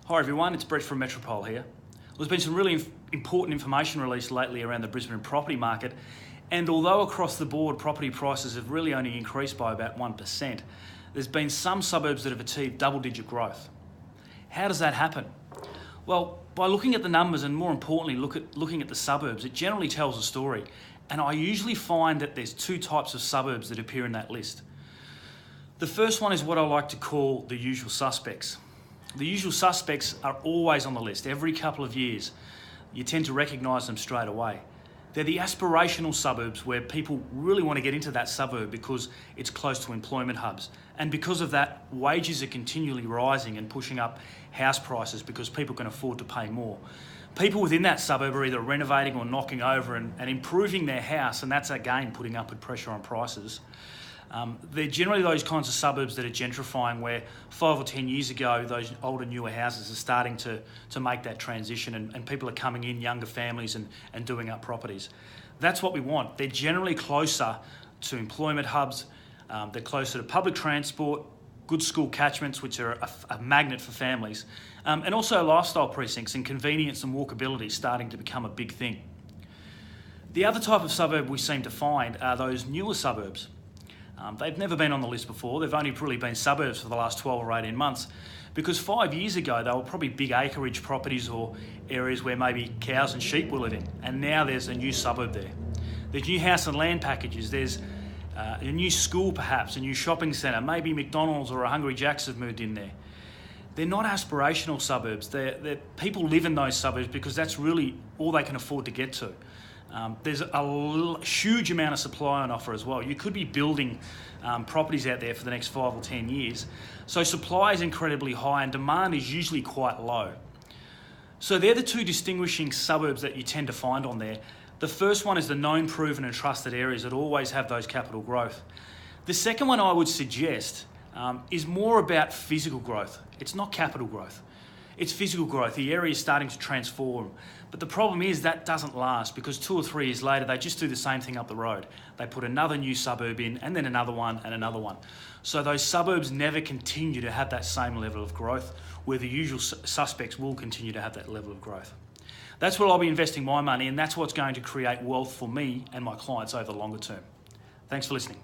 Hi everyone, it's Brett from Metropole here. There's been some really important information released lately around the Brisbane property market, and although across the board property prices have really only increased by about 1%, there's been some suburbs that have achieved double-digit growth. How does that happen? Well, by looking at the numbers and more importantly looking at the suburbs, it generally tells a story, and I usually find that there's two types of suburbs that appear in that list. The first one is what I like to call the usual suspects. The usual suspects are always on the list. Every couple of years, you tend to recognise them straight away. They're the aspirational suburbs where people really want to get into that suburb because it's close to employment hubs. And because of that, wages are continually rising and pushing up house prices because people can afford to pay more. People within that suburb are either renovating or knocking over and improving their house, and that's again putting upward pressure on prices. They're generally those kinds of suburbs that are gentrifying, where 5 or 10 years ago those older, newer houses are starting to make that transition, and people are coming in, younger families, and doing up properties. That's what we want. They're generally closer to employment hubs, they're closer to public transport, good school catchments, which are a magnet for families, and also lifestyle precincts, and convenience and walkability starting to become a big thing. The other type of suburb we seem to find are those newer suburbs. They've never been on the list before. They've only really been suburbs for the last 12 or 18 months, because 5 years ago they were probably big acreage properties or areas where maybe cows and sheep were living, and now there's a new suburb there. There's new house and land packages, there's a new school perhaps, a new shopping centre, maybe McDonald's or a Hungry Jack's have moved in there. They're not aspirational suburbs. People live in those suburbs because that's really all they can afford to get to. There's a huge amount of supply on offer as well. You could be building properties out there for the next 5 or 10 years. So supply is incredibly high and demand is usually quite low. So they're the two distinguishing suburbs that you tend to find on there. The first one is the known, proven and trusted areas that always have those capital growth. The second one I would suggest is more about physical growth. It's not capital growth. It's physical growth. The area is starting to transform. But the problem is that doesn't last, because 2 or 3 years later, they just do the same thing up the road. They put another new suburb in, and then another one and another one. So those suburbs never continue to have that same level of growth, where the usual suspects will continue to have that level of growth. That's where I'll be investing my money, and that's what's going to create wealth for me and my clients over the longer term. Thanks for listening.